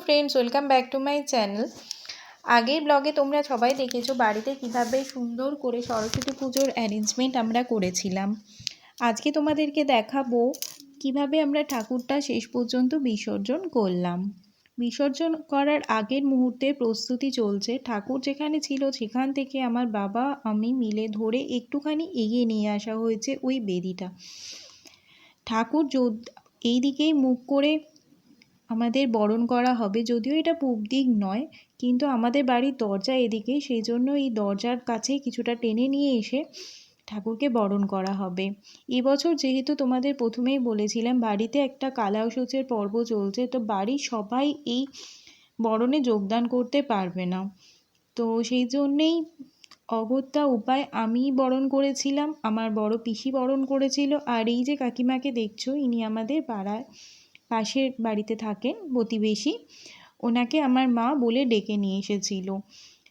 Friends, welcome back to my channel. আগের ব্লগে তোমরা সবাই দেখেছো বাড়িতে কিভাবে সুন্দর করে সরস্বতী পুজোর অ্যারেঞ্জমেন্ট আমরা করেছিলাম। আজকে তোমাদেরকে দেখাবো কিভাবে আমরা ঠাকুরটা শেষ পর্যন্ত বিসর্জন করলাম। বিসর্জন করার আগের মুহূর্তে প্রস্তুতি চলছে। ঠাকুর যেখানে ছিল সেখান থেকে আমার বাবা আমি মিলে ধরে একটুখানি এগিয়ে নিয়ে আসা হয়েছে ওই বেদিটা। ঠাকুর এই দিকেই মুখ করে আমাদের বরণ করা হবে, যদিও এটা পূব দিক নয়, কিন্তু আমাদের বাড়ির দরজা এদিকে, সেই জন্য এই দরজার কাছে কিছুটা টেনে নিয়ে এসে ঠাকুরকে বরণ করা হবে। এবছর যেহেতু তোমাদের প্রথমেই বলেছিলাম বাড়িতে একটা কালাউসের পর্ব চলছে, তো বাড়ির সবাই এই বরণে যোগদান করতে পারবে না, তো সেই জন্যেই অগত্যা উপায় আমি বরণ করেছিলাম, আমার বড় পিসি বরণ করেছিল, আর এই যে কাকিমাকে দেখছো ইনি আমাদের পাড়ায় পাশের বাড়িতে থাকেন, প্রতিবেশী। ওনাকে আমার মা বলে ডেকে নিয়ে এসেছিল।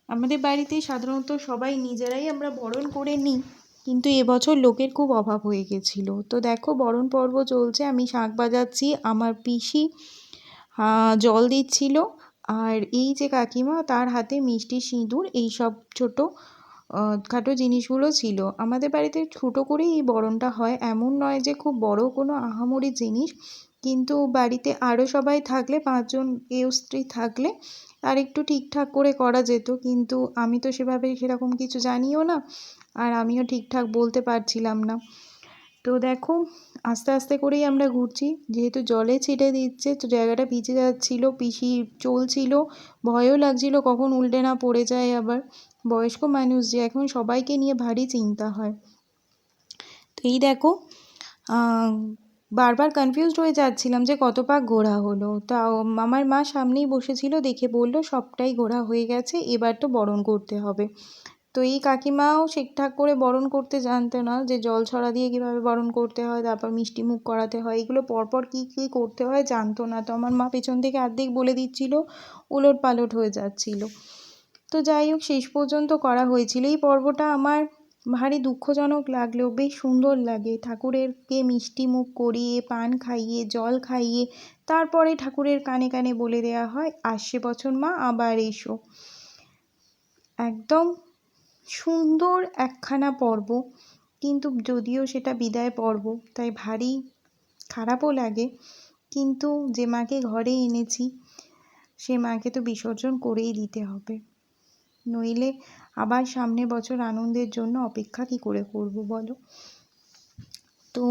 আমাদের বাড়িতে সাধারণত সবাই নিজেরাই আমরা বরণ করে নিই, কিন্তু এবছর লোকের খুব অভাব হয়ে গেছিলো। তো দেখো বরণ পর্ব চলছে, আমি শাঁখ বাজাচ্ছি, আমার পিসি জল দিচ্ছিল, আর এই যে কাকিমা তার হাতে মিষ্টি সিঁদুর এইসব ছোটো খাটো জিনিসগুলো ছিল। আমাদের বাড়িতে ছোটো করেই এই বরণটা হয়, এমন নয় যে খুব বড় কোনো আহামরি জিনিস, কিন্তু বাড়িতে আরও সবাই থাকলে 5 জন স্ত্রী থাকলে আর একটু ঠিকঠাক করে করা যেত, কিন্তু আমি তো সেরকম কিছু জানিও না, আর আমিও ঠিকঠাক বলতে পারছিলাম না। তো দেখো আস্তে আস্তে করেই আমরা ঘুরছি, যেহেতু জলে ছিটে দিচ্ছে তো জায়গাটা ভিজে যাচ্ছিলো, পিসি চলছিল, ভয়ও লাগছিল কখন উল্টে না পড়ে যায়। আবার বয়স্ক মানুষ যে, এখন সবাইকে নিয়ে ভারী চিন্তা হয়। তো এই দেখো বারবার কনফিউজড হয়ে যাচ্ছিলাম যে কত পাক ঘোরা হলো। তাও আমার মা সামনেই বসেছিল, দেখে বললো সবটাই ঘোরা হয়ে গেছে, এবার তো বরণ করতে হবে। তো এই কাকিমাও ঠিকঠাক করে বরণ করতে জানতো না, যে জল ছড়া দিয়ে কীভাবে বরণ করতে হয়, তারপর মিষ্টি মুখ করাতে হয়, এগুলো পরপর কী কী করতে হয় জানতো না। তো আমার মা পেছন থেকে অর্ধেক বলে দিচ্ছিল, উলট পালট হয়ে যাচ্ছিল। তো যাই হোক শেষ পর্যন্ত করা হয়েছিল। এই পর্বটা আমার ভারী দুঃখজনক লাগলেও বেশ সুন্দর লাগে। ঠাকুরেরকে মিষ্টি মুখ করিয়ে, পান খাইয়ে, জল খাইয়ে, তারপরে ঠাকুরের কানে কানে বলে দেওয়া হয় আসছে বছর মা আবার এসো। একদম সুন্দর একখানা পর্ব, কিন্তু যদিও সেটা বিদায় পর্ব তাই ভারী খারাপও লাগে, কিন্তু যে মাকে ঘরে এনেছি সে মাকে তো বিসর্জন করেই দিতে হবে, নইলে আবার সামনের বছর আনন্দের জন্য অপেক্ষা কী করে করব বলো। তো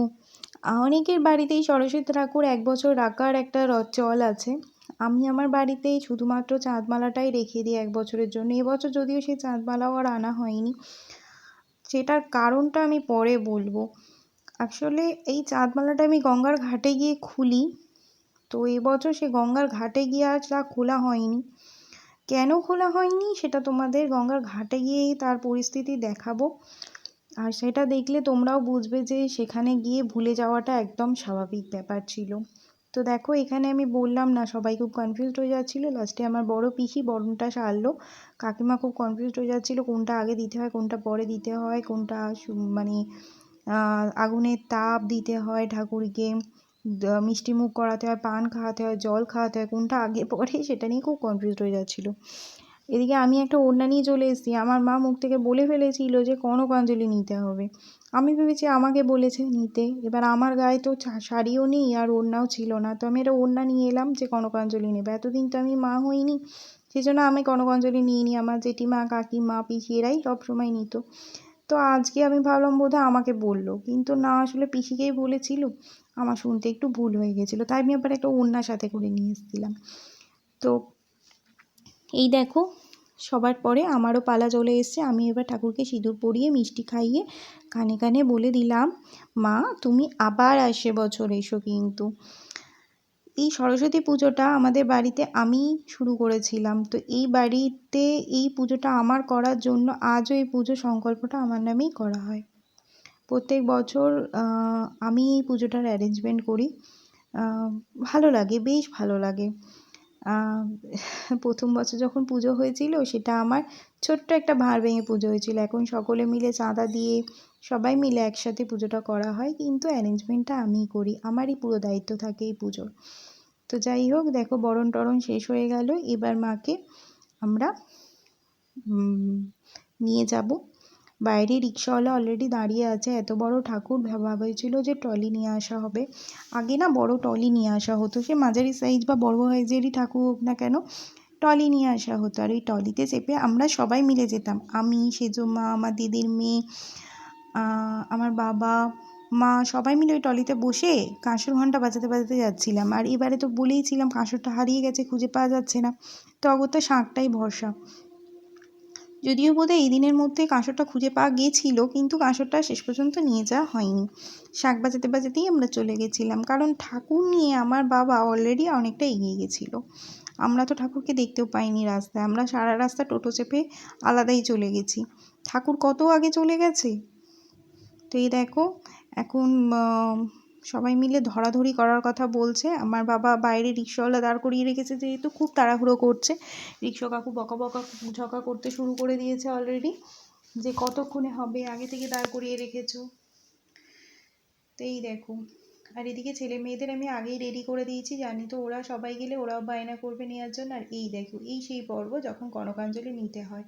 অনেকের বাড়িতেই সরস্বতী ঠাকুর 1 বছর রাখার একটা চল আছে। আমি আমার বাড়িতেই শুধুমাত্র চাঁদমালাটাই রেখে দিই 1 বছরের জন্য। এবছর যদিও সেই চাঁদমালাও আর আনা হয়নি, সেটার কারণটা আমি পরে বলবো। আসলে এই চাঁদমালাটা আমি গঙ্গার ঘাটে গিয়ে খুলি, তো এবছর সে গঙ্গার ঘাটে গিয়ে আর তা খোলা হয়নি। কেন খোলা হয়নি সেটা তোমাদের গঙ্গার ঘাটে গিয়েই তার পরিস্থিতি দেখাবো, আর সেটা দেখলে তোমরাও বুঝবে যে সেখানে গিয়ে ভুলে যাওয়াটা একদম স্বাভাবিক ব্যাপার ছিল। তো দেখো এখানে আমি বললাম না, সবাই খুব কনফিউজড হয়ে যাচ্ছিলো। লাস্টে আমার বড় পিসি বরণটা সারলো, কাকিমা খুব কনফিউজড হয়ে যাচ্ছিলো কোনটা আগে দিতে হয়, কোনটা পরে দিতে হয়, কোনটা মানে আগুনের তাপ দিতে হয় ঠাকুরকে, মিষ্টি মুখ করাতে হয়, পান খাওয়াতে হয়, জল খাওয়াতে হয়, কোনটা আগে পরে সেটা নিয়ে খুব কনফিউজড হয়ে যাচ্ছিলো। এদিকে আমি একটা ওড়না নিয়ে চলে এসেছি, আমার মা মুখ থেকে বলে ফেলেছিল যে কনকাঞ্জলি নিতে হবে। আমি ভেবেছি আমাকে বলেছে নিতে, এবার আমার গায়ে তো শাড়িও নেই আর ওড়নাও ছিল না, তো আমি একটা ওড়না নিয়ে এলাম যে কনকাঞ্জলি নেবে। এতদিন তো আমি মা হইনি, সেই জন্য আমি কনকাঞ্জলি নিইনি, আমার জেঠিমা, কাকিমা, পিসি এরাই সবসময় নিত। তো আজকে আমি ভাবলাম বোধহয় আমাকে বললো, কিন্তু না, আসলে পিসিকেই বলেছিল, আমার শুনতে একটু ভুল হয়ে গেছিলো, তাই আমি আবার একটা ওড়নার সাথে করে নিয়ে এসেছিলাম। তো এই দেখো সবার পরে আমারও পালা চলে এসছে, আমি এবার ঠাকুরকে সিঁদুর পরিয়ে মিষ্টি খাইয়ে কানে কানে বলে দিলাম মা তুমি আবার আসছে বছর এসো। কিন্তু এই সরস্বতী পুজোটা আমাদের বাড়িতে আমি শুরু করেছিলাম, তো এই বাড়িতে এই পুজোটা আমার করার জন্য আজও এই পুজো সংকল্পটা আমার নামেই করা হয়। প্রত্যেক বছর আমি এই পুজোটার অ্যারেঞ্জমেন্ট করি, ভালো লাগে, বেশ ভালো লাগে। প্রথম বছর যখন পুজো হয়েছিল সেটা আমার ছোট্ট একটা ভাঁড় ভেঙে পুজো হয়েছিল, এখন সকলে মিলে চাঁদা দিয়ে সবাই মিলে একসাথে পুজোটা করা হয়, কিন্তু অ্যারেঞ্জমেন্টটা আমিই করি, আমারই পুরো দায়িত্ব থাকে এই পুজোর। তো তো যাই হোক, দেখো বরণ টরণ শেষ হয়ে গেল। এবার মাকে আমরা নিয়ে যাব। বাইরে রিক্সাওয়ালা অলরেডি দাঁড়িয়ে আছে। এত বড় ঠাকুর ভাবা হয়েছিল যে ট্রলি নিয়ে আসা হবে। আগে না বড় ট্রলি নিয়ে আসা হতো, সে মাঝারি সাইজ বা বড় সাইজেরই ঠাকুর হোক না কেন, ট্রলি নিয়ে আসা হতো। আর এই ট্রলিতে চেপে আমরা সবাই মিলে যেতাম। আমি, সেজো মা, আমার দিদির মেয়ে, আমার বাবা, মা সবাই মিলে ওই ট্রলিতে বসে কাঁসর ঘণ্টা বাজাতে বাজাতে যাচ্ছিলাম। আর এবারে তো বলেইছিলাম কাঁসরটা হারিয়ে গেছে, খুঁজে পাওয়া যাচ্ছে না, তো অগত্যা শাঁখটাই ভরসা। যদিও বোধহয় এই দিনের মধ্যে কাঁসরটা খুঁজে পাওয়া গিয়েছিল, কিন্তু কাঁসরটা শেষ পর্যন্ত নিয়ে যাওয়া হয়নি। শাঁখ বাজাতে বাজাতেই আমরা চলে গেছিলাম, কারণ ঠাকুর নিয়ে আমার বাবা অলরেডি অনেকটা এগিয়ে গেছিলো। আমরা তো ঠাকুরকে দেখতেও পাইনি রাস্তায়, আমরা সারা রাস্তা টোটো চেপে আলাদাই চলে গেছি। ঠাকুর কত আগে চলে গেছে। তো এই দেখো, এখন সবাই মিলে ধরাধরি করার কথা বলছে। আমার বাবা বাইরে রিক্সাওয়ালা দাঁড় করিয়ে রেখেছে, যেহেতু খুব তাড়াহুড়ো করছে। রিক্সা কাকু বকা বকা ঝকা করতে শুরু করে দিয়েছে অলরেডি, যে কতক্ষণে হবে, আগে থেকে দাঁড় করিয়ে রেখেছো। তো এই দেখো, আর এদিকে ছেলে মেয়েদের আমি আগেই রেডি করে দিয়েছি, জানি তো ওরা সবাই গেলে ওরাও বায়না করবে নেওয়ার জন্য। আর এই দেখো, এই সেই পর্ব যখন কনকাঞ্জলি নিতে হয়।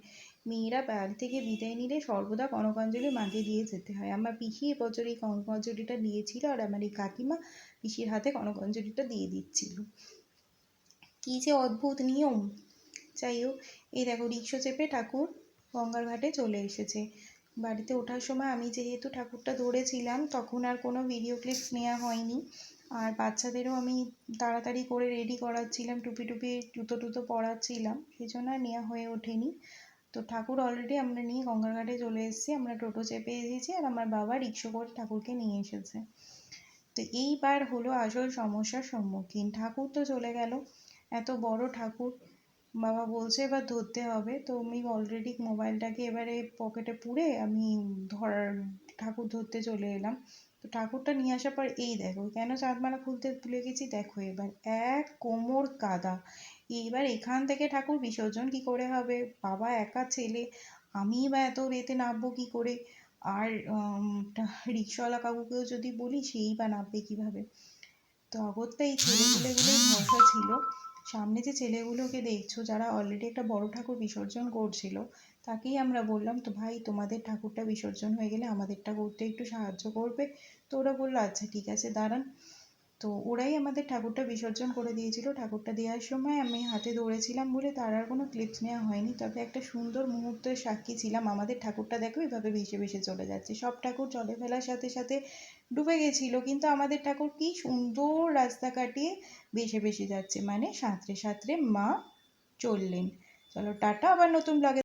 মেয়েরা বাড়ি থেকে বিদায় নিলে সর্বদা কনকাঞ্জলি মাকে দিয়ে যেতে হয়। আমার পিসি এবছর এই কনকাঞ্জলিটা দিয়েছিল, আর আমার এই কাকিমা পিসির হাতে কনকাঞ্জলিটা দিয়ে দিচ্ছিল। কী যে অদ্ভুত নিয়ম। যাই হোক, এই দেখো রিক্সা চেপে ঠাকুর গঙ্গার ঘাটে চলে এসেছে। বাড়িতে ওঠার সময় আমি যেহেতু ঠাকুরটা ধরেছিলাম, তখন আর কোনো ভিডিও ক্লিপস নেওয়া হয়নি। আর বাচ্চাদেরও আমি তাড়াতাড়ি করে রেডি করাচ্ছিলাম, টুপি টুপি জুতো টুতো পরাচ্ছিলাম, সেই জন্য আর নেওয়া হয়ে ওঠেনি। তো ঠাকুর অলরেডি আমরা নিয়ে গঙ্গার ঘাটে চলে এসেছি। আমরা টোটো চেপে এসেছি, আর আমার বাবা রিক্সা করে ঠাকুরকে নিয়ে এসেছে। তো এইবার হলো আসল সমস্যার সম্মুখীন। ঠাকুর তো চলে গেল, এত বড় ঠাকুর, বাবা বলছে এবার ধরতে হবে। তো আমি অলরেডি মোবাইলটাকে এবারে পকেটে পুরে আমি ঠাকুর ধরতে চলে এলাম। তো ঠাকুরটা নিয়ে আসার পর এই দেখো, কেন চাঁদমালা খুলতে ভুলে গেছি দেখো, এবার এক কোমর কাদা। এবার এখান থেকে ঠাকুর বিসর্জন কি করে হবে, বাবা একা ছেলে, আমি বা এত রেতে নামবো কি করে, আর রিক্সাওয়ালা কাকুকেও যদি বলি সেই বা নামবে কীভাবে। তো অগত্যা এই ছেলেগুলোগুলোই ভরসা ছিল। সামনে যে ছেলেগুলোকে দেখছো, যারা অলরেডি একটা বড় ঠাকুর বিসর্জন করছিল, তাকেই আমরা বললাম, তো ভাই তোমাদের ঠাকুরটা বিসর্জন হয়ে গেলে আমাদেরটা করতে একটু সাহায্য করবে। তো ওরা বললো আচ্ছা ঠিক আছে দাঁড়ান। তো ওরাই আমাদের ঠাকুরটা বিসর্জন করে দিয়েছিল। ঠাকুরটা দেওয়ার সময় আমি হাতে ধরেছিলাম বলে তার আর কোনো ক্লিপস নেওয়া হয়নি, তবে একটা সুন্দর মুহূর্তের সাক্ষী ছিলাম। আমাদের ঠাকুরটা দেখো এভাবে ভেসে ভেসে চলে যাচ্ছে। সব ঠাকুর জলে ফেলার সাথে সাথে ডুবে গেছিল, কিন্তু আমাদের ঠাকুর কি সুন্দর রাস্তা কাটিয়ে ভেসে ভেসে যাচ্ছে, মানে সাঁতরে সাঁতরে মা চললেন। চলো টাটা, আবার নতুন ব্লগে